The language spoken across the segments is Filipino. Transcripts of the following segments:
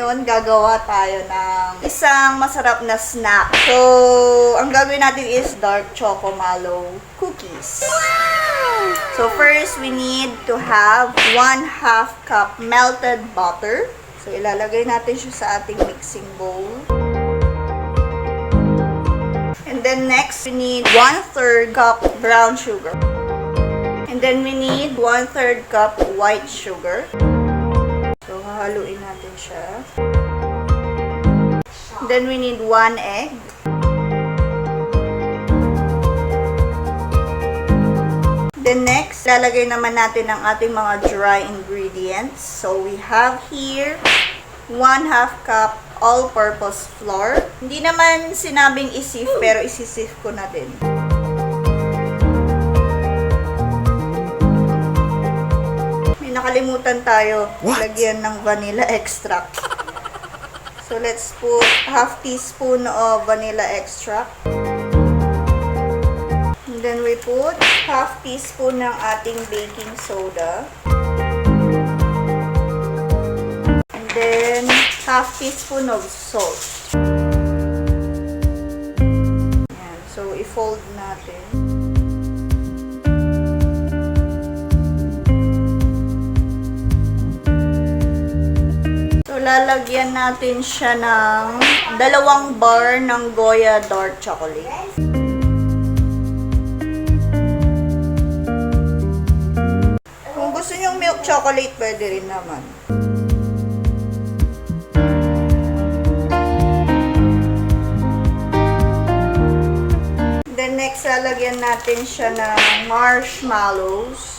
ngayon, gagawa tayo ng isang masarap na snack. So, ang gagawin natin is dark choco mallow cookies. Wow! So, first, we need to have 1/2 cup melted butter. So, ilalagay natin siya sa ating mixing bowl. And then, next, we need 1/3 cup brown sugar. And then, we need 1/3 cup white sugar. So, hahaluin natin siya. Then, we need 1 egg. Then, next, lalagay naman natin ang ating mga dry ingredients. So, we have here 1/2 cup all-purpose flour. Hindi naman sinabing isif, pero isisif ko na din. Nakalimutan tayo lagyan ng vanilla extract. So, let's put 1/2 teaspoon of vanilla extract. And then, we put 1/2 teaspoon ng ating baking soda. And then, 1/2 teaspoon of salt. Ayan. So, i-fold natin. Lalagyan natin siya ng 2 bar ng Goya dark chocolate. Kung gusto nyo milk chocolate, pwede rin naman. Then next, lalagyan natin siya ng marshmallows.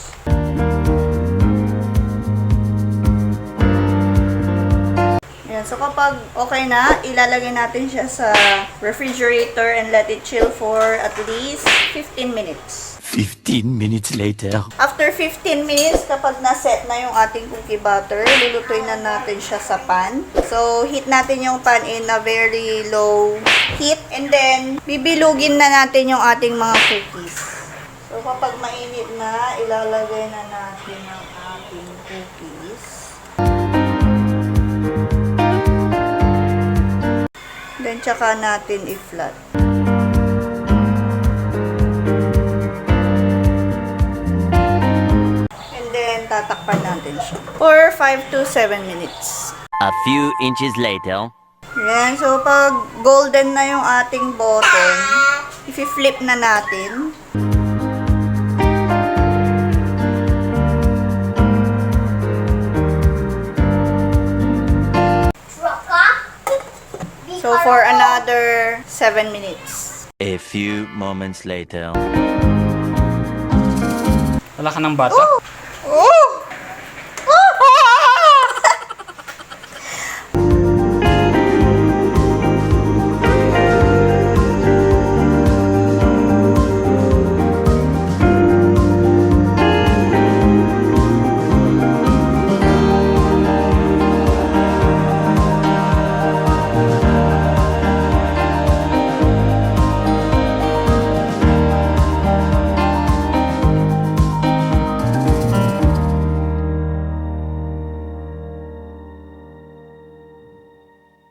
So, kapag okay na, ilalagay natin siya sa refrigerator and let it chill for at least 15 minutes. 15 minutes later. After 15 minutes, kapag na-set na yung ating cookie butter, lulutuin na natin siya sa pan. So, heat natin yung pan in a very low heat. And then, bibilugin na natin yung ating mga cookies. So, kapag mainit na, ilalagay na natin ang ating cookies. Then, tsaka natin i-flat. And then, tatakpan natin siya. For 5 to 7 minutes. A few inches later. Yan. So, pag golden na yung ating bottom, i-flip na natin. So, for another 7 minutes. A few moments later. Wala ka ng bata? Oh!